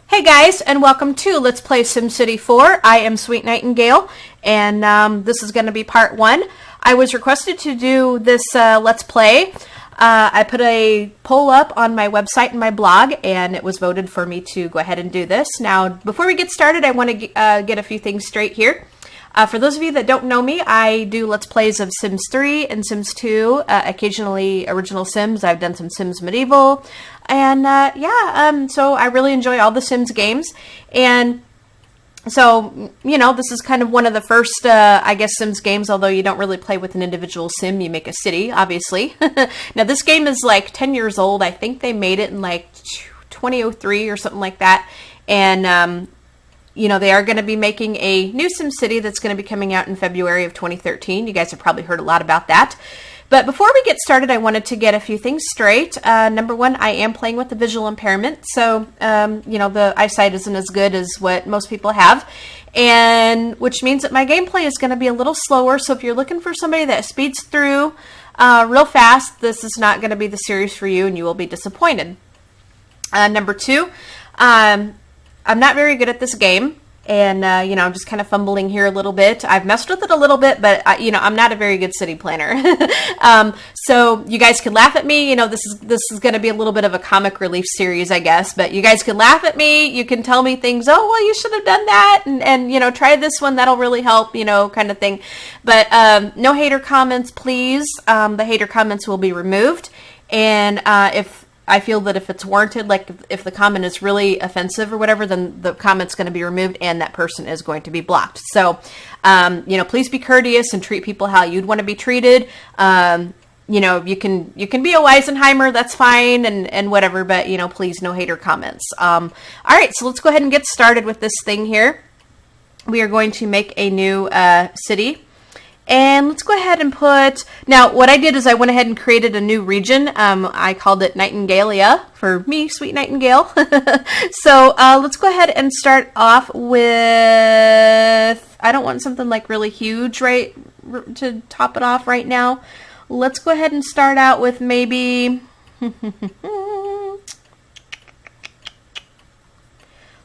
Hey guys, and welcome to Let's Play SimCity 4. I am Sweet Nightingale, and this is going to be part 1. I was requested to do this Let's Play. I put a poll up on my website and my blog, and it was voted for me to go ahead and do this. Now, before we get started, I want to get a few things straight here. For those of you that don't know me, I do Let's Plays of Sims 3 and Sims 2, occasionally original Sims. I've done some Sims Medieval, and so I really enjoy all the Sims games. And so, you know, this is kind of one of the first, I guess, Sims games, although you don't really play with an individual Sim, you make a city, obviously. Now, this game is like 10 years old. I think they made it in like 2003 or something like that. And, you know, they are going to be making a new SimCity that's going to be coming out in February of 2013. You guys have probably heard a lot about that. But before we get started, I wanted to get a few things straight. Number one, I am playing with a visual impairment. So, you know, the eyesight isn't as good as what most people have. And which means that my gameplay is going to be a little slower. So if you're looking for somebody that speeds through real fast, this is not going to be the series for you and you will be disappointed. Number two, I'm not very good at this game, and, you know, I'm just kind of fumbling here a little bit. I've messed with it a little bit, but, you know, I'm not a very good city planner. So you guys can laugh at me. You know, this is going to be a little bit of a comic relief series, I guess, but you guys can laugh at me. You can tell me things, oh, well, you should have done that, and you know, try this one. That'll really help, you know, kind of thing. But no hater comments, please. The hater comments will be removed, and if I feel that if it's warranted, like if the comment is really offensive or whatever, then the comment's going to be removed and that person is going to be blocked. So, you know, please be courteous and treat people how you'd want to be treated. You know, you can be a Weisenheimer, that's fine, and whatever, but, you know, please no hater comments. All right, so let's go ahead and get started with this thing here. We are going to make a new city. And let's go ahead and put, now what I did is I went ahead and created a new region. I called it Nightingalea for me, Sweet Nightingale. So let's go ahead and start off with, I don't want something like really huge, right, to top it off right now. Let's go ahead and start out with maybe,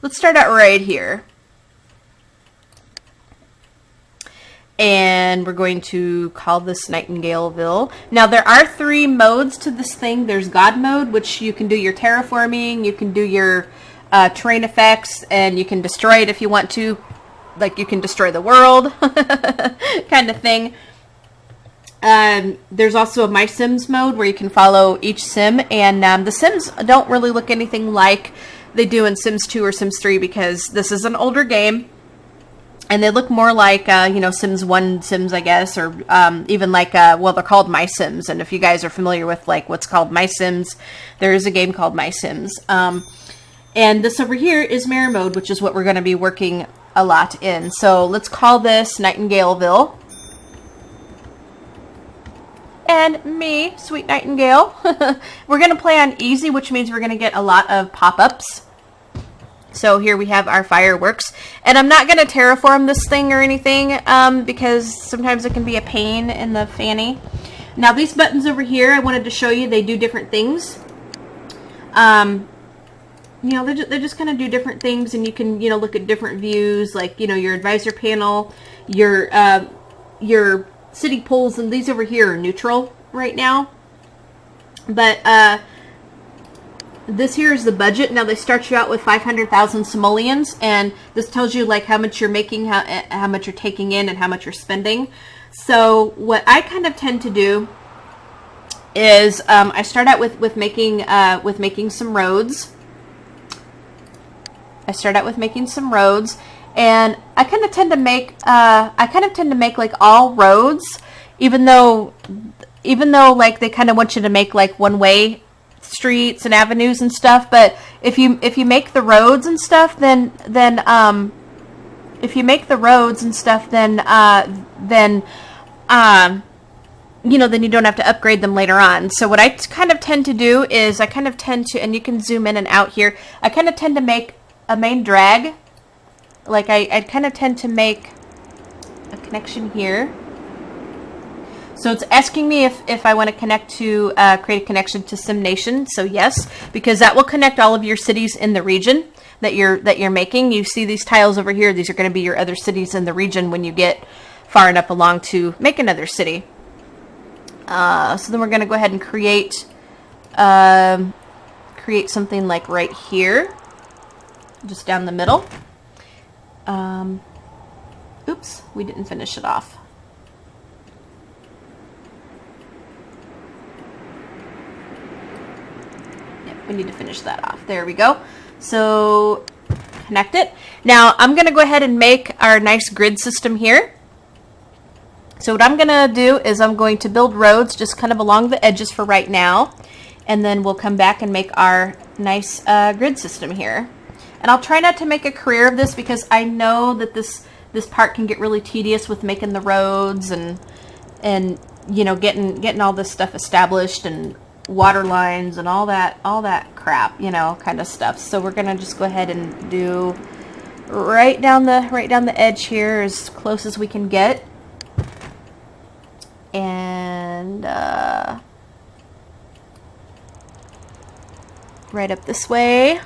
let's start out right here. And we're going to call this Nightingaleville. Now, there are 3 modes to this thing. There's God mode, which you can do your terraforming, you can do your terrain effects, and you can destroy it if you want to. Like, you can destroy the world, kind of thing. There's also a My Sims mode where you can follow each Sim. And the Sims don't really look anything like they do in Sims 2 or Sims 3 because this is an older game. And they look more like, you know, Sims 1 Sims, I guess, or even like, well, they're called My Sims. And if you guys are familiar with, like, what's called My Sims, there is a game called My Sims. And this over here is Mirror Mode, which is what we're going to be working a lot in. So let's call this Nightingaleville. And me, Sweet Nightingale. We're going to play on easy, which means we're going to get a lot of pop-ups. So here we have our fireworks, and I'm not going to terraform this thing or anything because sometimes it can be a pain in the fanny. Now these buttons over here, I wanted to show you, they do different things. You know, they just kind of do different things, and you can, you know, look at different views, like, you know, your advisor panel, your city polls, and these over here are neutral right now. But this here is the budget. Now they start you out with 500,000 simoleons, and this tells you like how much you're making, how much you're taking in, and how much you're spending. So what I kind of tend to do is I start out with making some roads. I start out with making some roads, and I kind of tend to make like all roads, even though like they kind of want you to make like one-way streets and avenues and stuff. But if you make the roads and stuff, then you know, then you don't have to upgrade them later on. So what I kind of tend to do is I kind of tend to, and you can zoom in and out here, I kind of tend to make a main drag. Like I kind of tend to make a connection here. So it's asking me if I want to connect to, create a connection to SimNation. So yes, because that will connect all of your cities in the region that you're making. You see these tiles over here. These are going to be your other cities in the region when you get far enough along to make another city. So then we're going to go ahead and create something like right here, just down the middle. Oops, we didn't finish it off. We need to finish that off. There we go. So connect it. Now I'm going to go ahead and make our nice grid system here. So what I'm going to do is I'm going to build roads just kind of along the edges for right now. And then we'll come back and make our nice grid system here. And I'll try not to make a career of this because I know that this part can get really tedious with making the roads and you know, getting all this stuff established and water lines and all that crap, you know, kind of stuff. So we're gonna just go ahead and do right down the edge here as close as we can get, and right up this way.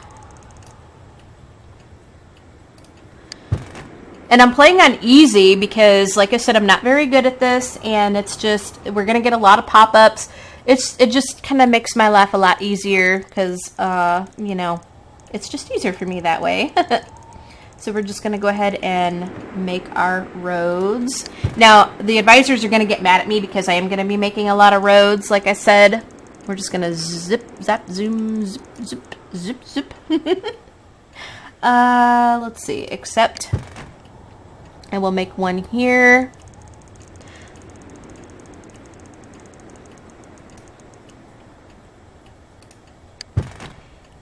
And I'm playing on easy because, like I said, I'm not very good at this, and it's just, we're gonna get a lot of pop-ups. It just kind of makes my life a lot easier because, you know, it's just easier for me that way. So we're just gonna go ahead and make our roads. Now, the advisors are gonna get mad at me because I am gonna be making a lot of roads, like I said. We're just gonna zip, zap, zoom, zip, zip, zip, zip. Let's see, accept. And we'll make one here.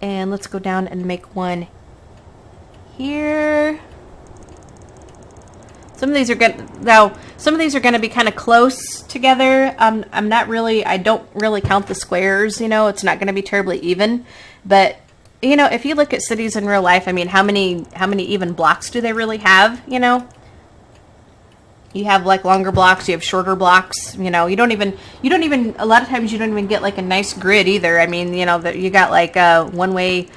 And let's go down and make one here. Some of these are going to be kind of close together. I'm not really, I don't really count the squares, you know, it's not going to be terribly even, but you know, if you look at cities in real life, I mean, how many even blocks do they really have, you know? You have like longer blocks, you have shorter blocks, you know, you don't even, a lot of times you don't even get like a nice grid either. I mean, you know, that you got like a one-way,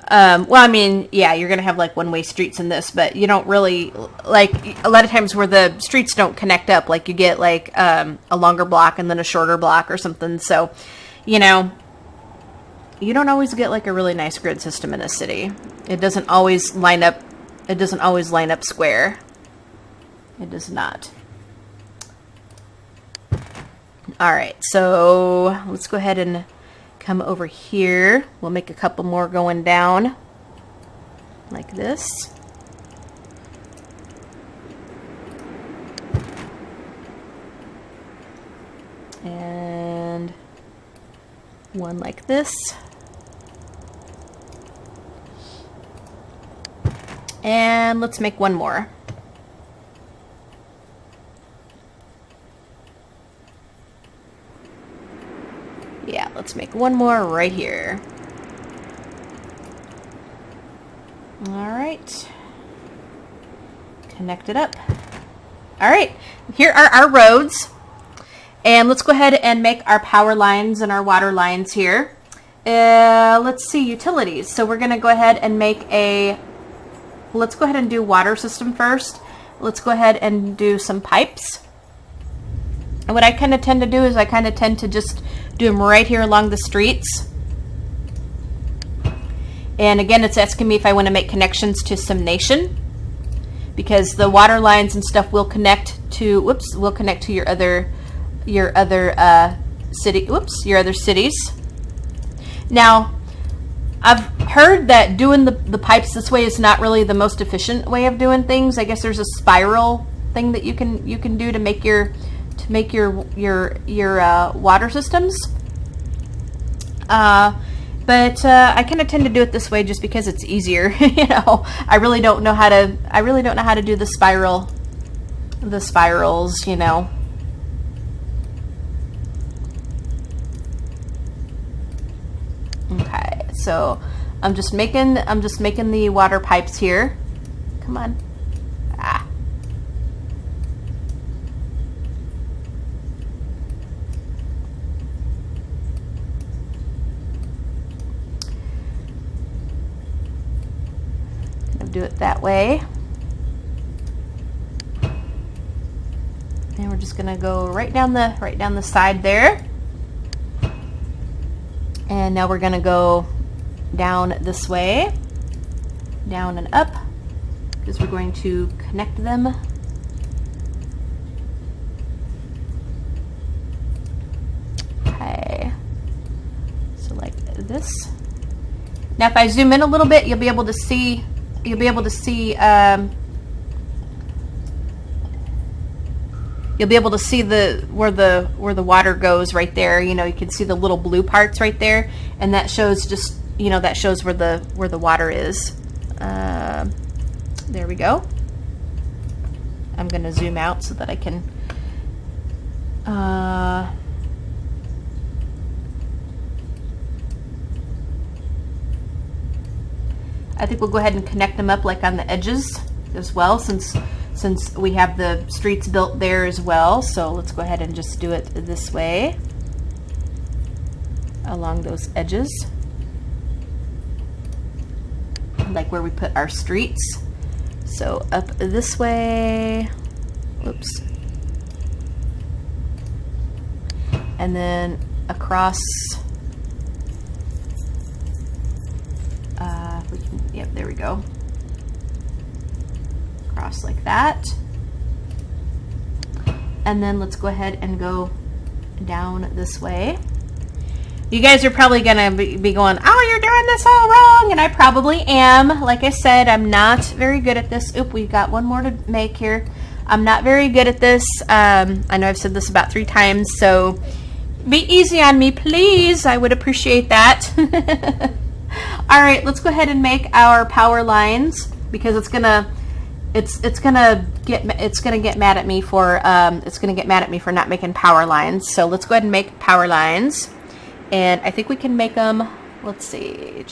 well, I mean, yeah, you're going to have like one-way streets in this, but you don't really, like a lot of times where the streets don't connect up, like you get like a longer block and then a shorter block or something. So, you know, you don't always get like a really nice grid system in a city. It doesn't always line up, square. It does not. All right, so let's go ahead and come over here. We'll make a couple more going down like this. And one like this. And let's make one more. Yeah, let's make one more right here. All right. Connect it up. All right, here are our roads. And let's go ahead and make our power lines and our water lines here. Let's see, utilities. So we're gonna go ahead and make let's go ahead and do water system first. Let's go ahead and do some pipes. And what I kind of tend to do is I kind of tend to just do them right here along the streets. And again, it's asking me if I want to make connections to SimNation, because the water lines and stuff will connect to, will connect to your other cities. Now, I've heard that doing the pipes this way is not really the most efficient way of doing things. I guess there's a spiral thing that you can do to make your water systems. But I kind of tend to do it this way just because it's easier. You know, I really don't know how to do the spirals, you know. Okay, so I'm just making the water pipes here. Come on. do it that way. And we're just gonna go right down the side there. And now we're gonna go down this way, down and up, because we're going to connect them. Okay, so like this. Now if I zoom in a little bit, you'll be able to see where the water goes right there. You know, you can see the little blue parts right there, and that shows just, you know, that shows where the water is. There we go. I'm gonna zoom out so that I can I think we'll go ahead and connect them up like on the edges as well, since we have the streets built there as well. So let's go ahead and just do it this way along those edges, like where we put our streets. So up this way, whoops, and then across. Yep, there we go. Across like that. And then let's go ahead and go down this way. You guys are probably gonna be going, oh, you're doing this all wrong, and I probably am. Like I said, I'm not very good at this. Oop, we've got one more to make here. I'm not very good at this. I know I've said this about 3 times, so be easy on me, please. I would appreciate that. All right, let's go ahead and make our power lines, because it's gonna get mad at me for not making power lines. So let's go ahead and make power lines, and I think we can make them. Let's see.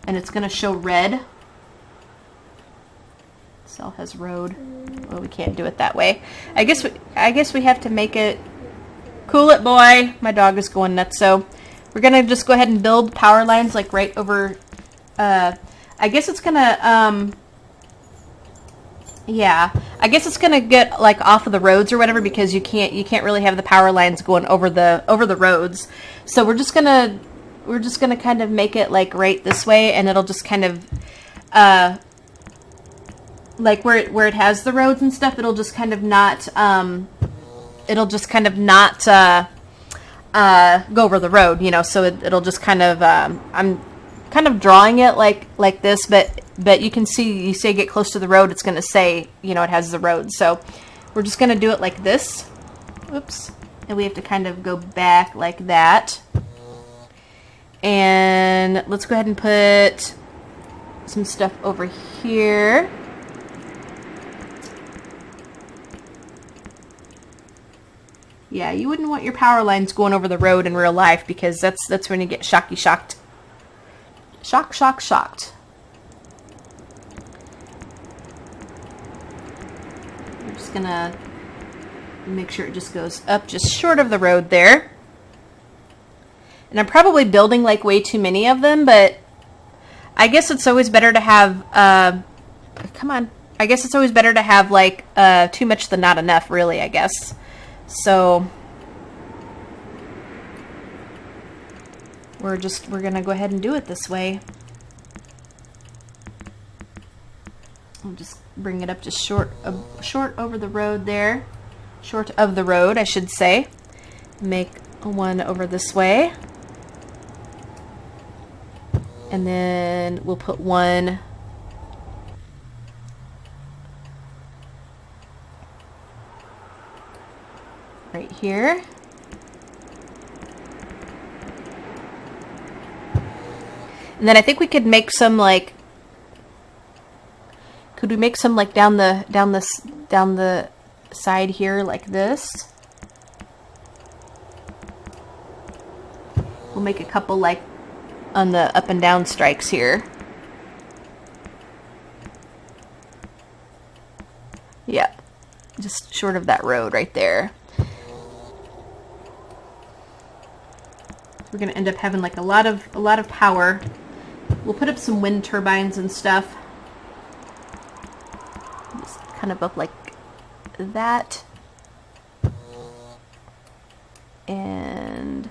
And it's gonna show red. Cell has road. Well, we can't do it that way. I guess we have to make it. Cool it, boy. My dog is going nuts. So we're gonna just go ahead and build power lines like right over. I guess it's gonna. Yeah, I guess it's gonna get like off of the roads or whatever, because you can't really have the power lines going over the roads. So we're just gonna kind of make it like right this way, and it'll just kind of like where it has the roads and stuff. It'll just kind of not. It'll just kind of not go over the road, you know. So it'll just kind of. I'm kind of drawing it like this, but you can see, you say get close to the road, it's going to say, you know, it has the road. So we're just going to do it like this. Oops. And we have to kind of go back like that. And let's go ahead and put some stuff over here. Yeah, you wouldn't want your power lines going over the road in real life, because that's when you get shocked. Shocked. We're just gonna make sure it just goes up just short of the road there. And I'm probably building like way too many of them, but I guess it's always better to have, come on. I guess it's always better to have like too much than not enough, really, I guess. So we're gonna go ahead and do it this way. I'll just bring it up just short over the road there. Short of the road, I should say. Make one over this way. And then we'll put one right here. And then I think we could make some like, could we make some like down the side here like this? We'll make a couple like on the up and down strikes here. Yeah, just short of that road right there. we're going to end up having like a lot of power. We'll put up some wind turbines and stuff. Just kind of up like that. And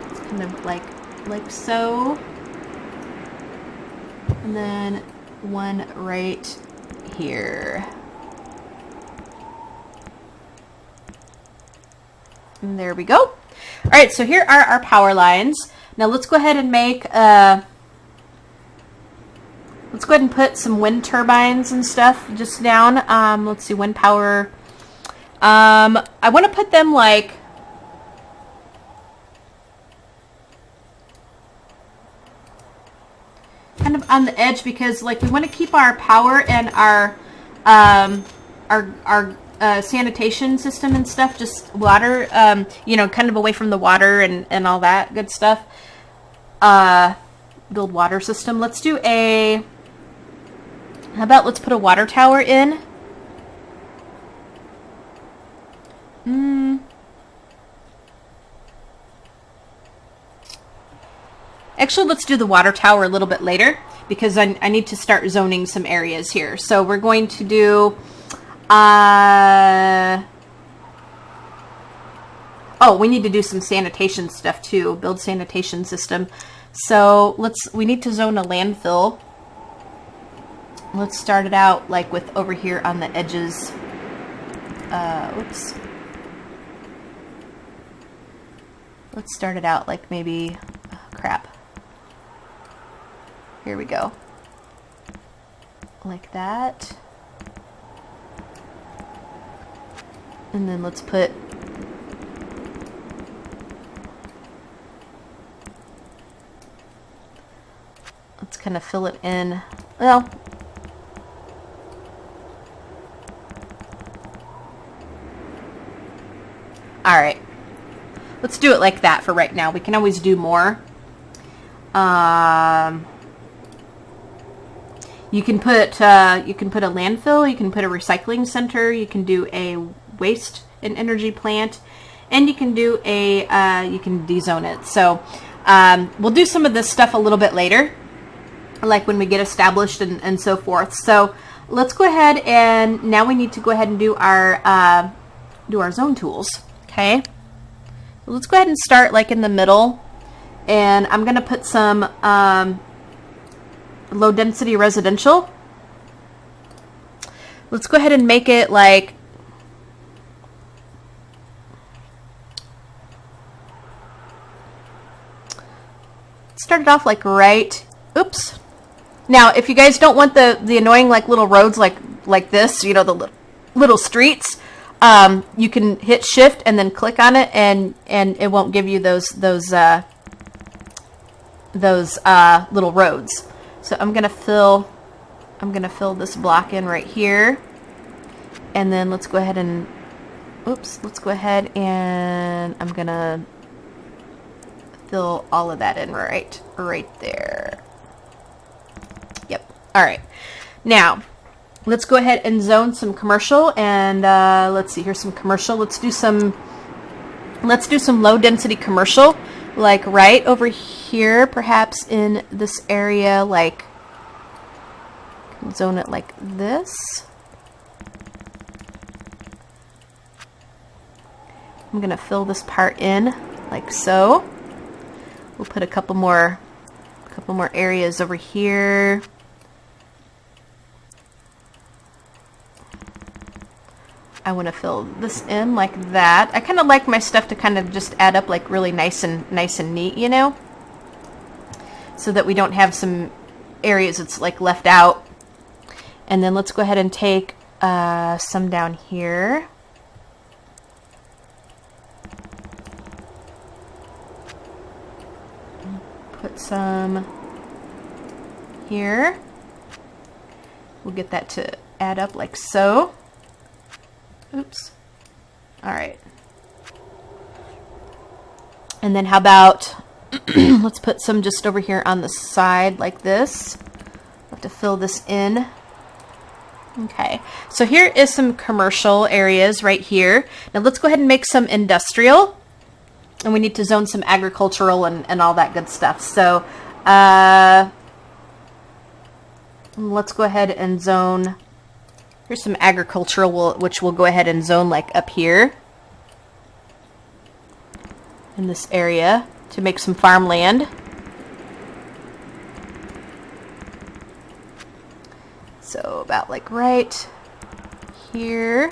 it's kind of like so. And then one right here. And there we go. All right, so here are our power lines. Now let's go ahead and make let's go ahead and put some wind turbines and stuff just down. Let's see, wind power. I want to put them like kind of on the edge, because like we want to keep our power and our sanitation system and stuff, just water, you know, kind of away from the water and all that good stuff. Build water system. Let's do how about let's put a water tower in. Actually, let's do the water tower a little bit later, because I need to start zoning some areas here. So we're going to do, oh, we need to do some sanitation stuff too. Build sanitation system. So we need to zone a landfill. Let's start it out like with over here on the edges. Oops. Let's start it out like maybe, oh, crap. Here we go. Like that. And then let's put kind of fill it in. Well, all right. Let's do it like that for right now. We can always do more. You can put a landfill, you can put a recycling center, you can do a waste and energy plant, and you can do you can dezone it. So we'll do some of this stuff a little bit later, like when we get established and so forth. So let's go ahead, and now we need to go ahead and do our zone tools. Okay, so let's go ahead and start like in the middle, and I'm gonna put some low density residential. Let's go ahead and make it like start it off like right. Oops. Now, if you guys don't want the annoying like little roads like this, you know, the little streets, you can hit shift and then click on it, and it won't give you those little roads. So I'm gonna fill this block in right here, and then let's go ahead and I'm gonna fill all of that in right there. Yep. All right. Now let's go ahead and zone some commercial, and let's see, here's some commercial. Let's do some low density commercial, like right over here, perhaps in this area, like zone it like this. I'm gonna fill this part in like so. We'll put a couple more areas over here. I want to fill this in like that. I kind of like my stuff to kind of just add up like really nice and neat, you know, so that we don't have some areas that's like left out. And then let's go ahead and take some down here. Put some here. We'll get that to add up like so. Oops. All right. And then how about let's put some just over here on the side like this. I'll have to fill this in. Okay. So here is some commercial areas right here. Now let's go ahead and make some industrial. And we need to zone some agricultural and all that good stuff. So let's go ahead and zone. Here's some agricultural, which we'll go ahead and zone like up here in this area to make some farmland. So about like right here.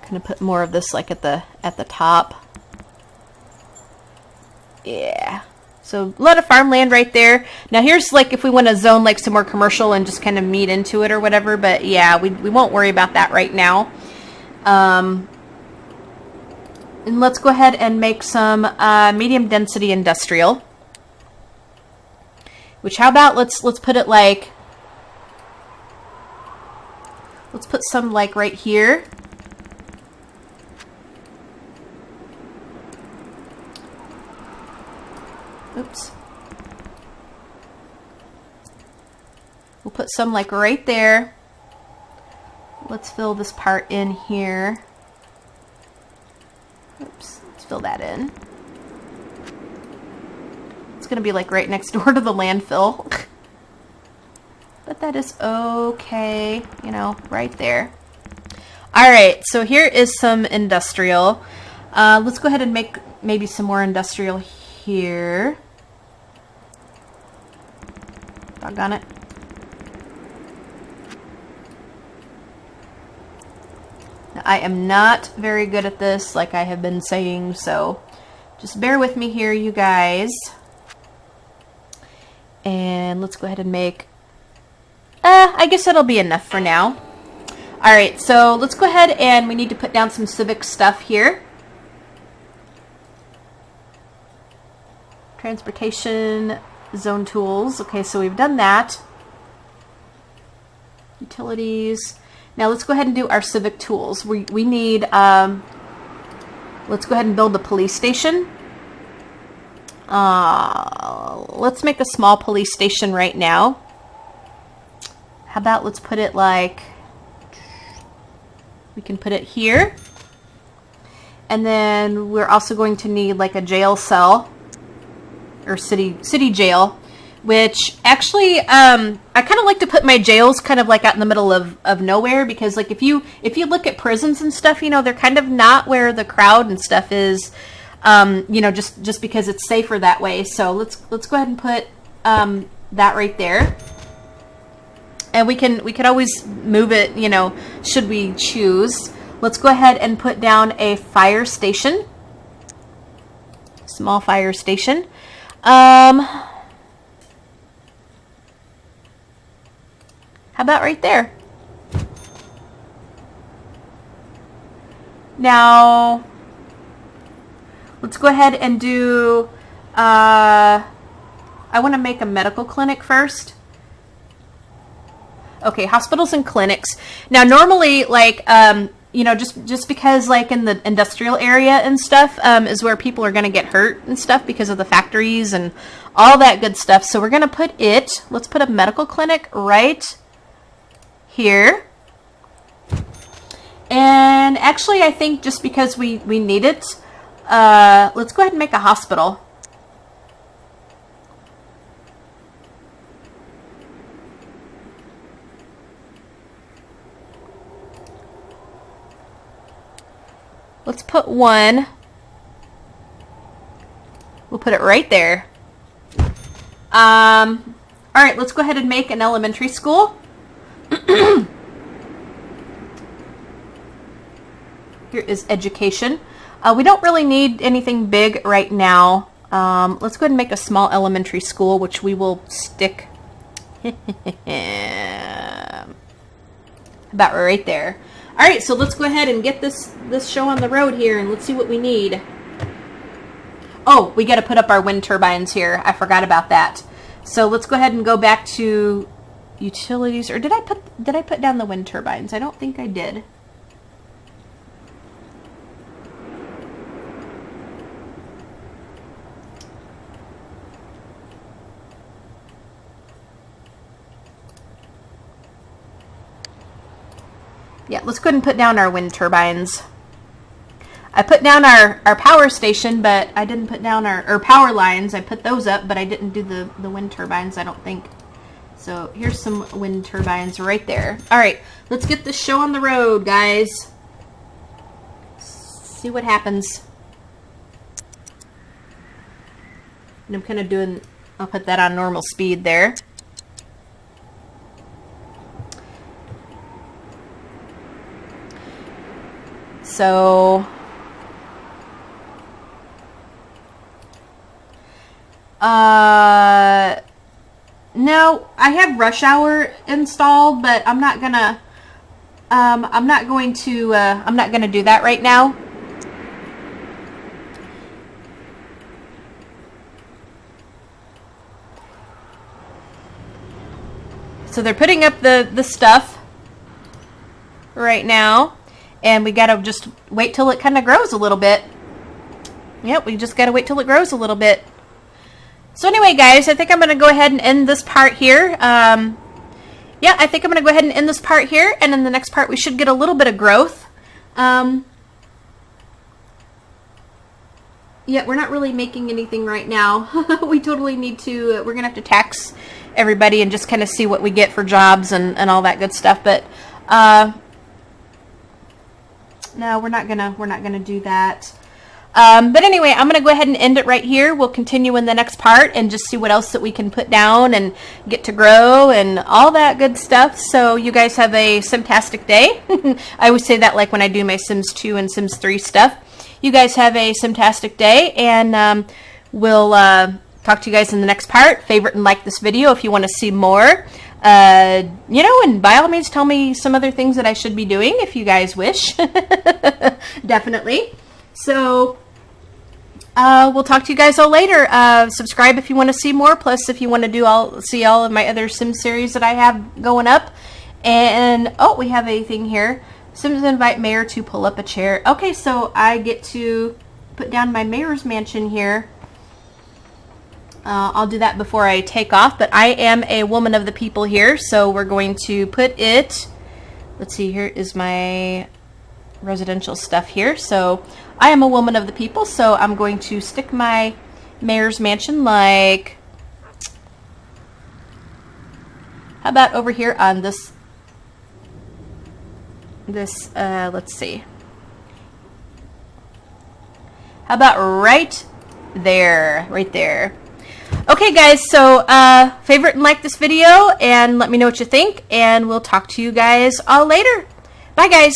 Gonna put more of this like at the top. Yeah. So a lot of farmland right there. Now here's like if we want to zone like some more commercial and just kind of meet into it or whatever. But yeah, we won't worry about that right now. And let's go ahead and make some medium density industrial. Which how about let's put it like, let's put some like right here. Oops. We'll put some like right there. Let's fill this part in here. Oops, let's fill that in. It's gonna be like right next door to the landfill. But that is okay, you know, right there. All right, so here is some industrial. Let's go ahead and make maybe some more industrial here. Doggone it. Now, I am not very good at this, like I have been saying, so just bear with me here, you guys. And let's go ahead and make, I guess that'll be enough for now. All right, so let's go ahead and we need to put down some Civic stuff here. Transportation, zone tools. Okay, so we've done that. Utilities. Now let's go ahead and do our Civic tools. We need, let's go ahead and build the police station. Let's make a small police station right now. How about let's put it like, we can put it here. And then we're also going to need like a jail cell. Or city jail, which actually I kind of like to put my jails kind of like out in the middle of nowhere, because like if you look at prisons and stuff, you know, they're kind of not where the crowd and stuff is, you know, just because it's safer that way. So let's go ahead and put that right there, and we could always move it, you know, should we choose. Let's go ahead and put down a fire station, small fire station. How about right there? Now, let's go ahead and do, I want to make a medical clinic first. Okay, hospitals and clinics. Now, normally, like, you know, just because like in the industrial area and stuff is where people are going to get hurt and stuff because of the factories and all that good stuff. So we're going to put it, let's put a medical clinic right here. And actually, I think just because we need it, let's go ahead and make a hospital. Let's put one. We'll put it right there. All right, let's go ahead and make an elementary school. Here is education. We don't really need anything big right now. Let's go ahead and make a small elementary school, which we will stick about right there. All right, so let's go ahead and get this show on the road here, and let's see what we need. Oh, we got to put up our wind turbines here. I forgot about that. So let's go ahead and go back to utilities. Or did I put down the wind turbines? I don't think I did. Yeah, let's go ahead and put down our wind turbines. I put down our power station, but I didn't put down our power lines. I put those up, but I didn't do the wind turbines, I don't think. So here's some wind turbines right there. All right, let's get this show on the road, guys. See what happens. And I'm kind of doing, I'll put that on normal speed there. So, no, I have rush hour installed, but I'm not gonna do that right now. So they're putting up the stuff right now, and we gotta just wait till it kind of grows a little bit. Yep, we just gotta wait till it grows a little bit. So anyway, guys, I think I'm gonna go ahead and end this part here. Yeah, I think I'm gonna go ahead and end this part here, and in the next part we should get a little bit of growth. Yeah, we're not really making anything right now. We totally need to, we're gonna have to tax everybody and just kind of see what we get for jobs and all that good stuff. But no, we're not gonna do that. But anyway, I'm gonna go ahead and end it right here. We'll continue in the next part and just see what else that we can put down and get to grow and all that good stuff. So you guys have a Simtastic day. I always say that like when I do my Sims 2 and Sims 3 stuff. You guys have a Simtastic day, and we'll talk to you guys in the next part. Favorite and like this video if you want to see more. You know, and by all means tell me some other things that I should be doing if you guys wish. Definitely. So we'll talk to you guys all later. Subscribe if you want to see more. Plus, if you want to see all of my other Sim series that I have going up. And oh, we have a thing here. Sims invite mayor to pull up a chair. Okay, so I get to put down my mayor's mansion here. I'll do that before I take off, but I am a woman of the people here, so we're going to put it, let's see, here is my residential stuff here. So I am a woman of the people, so I'm going to stick my mayor's mansion like, how about over here on this, let's see, how about right there, Okay guys, so favorite and like this video and let me know what you think, and we'll talk to you guys all later. Bye guys.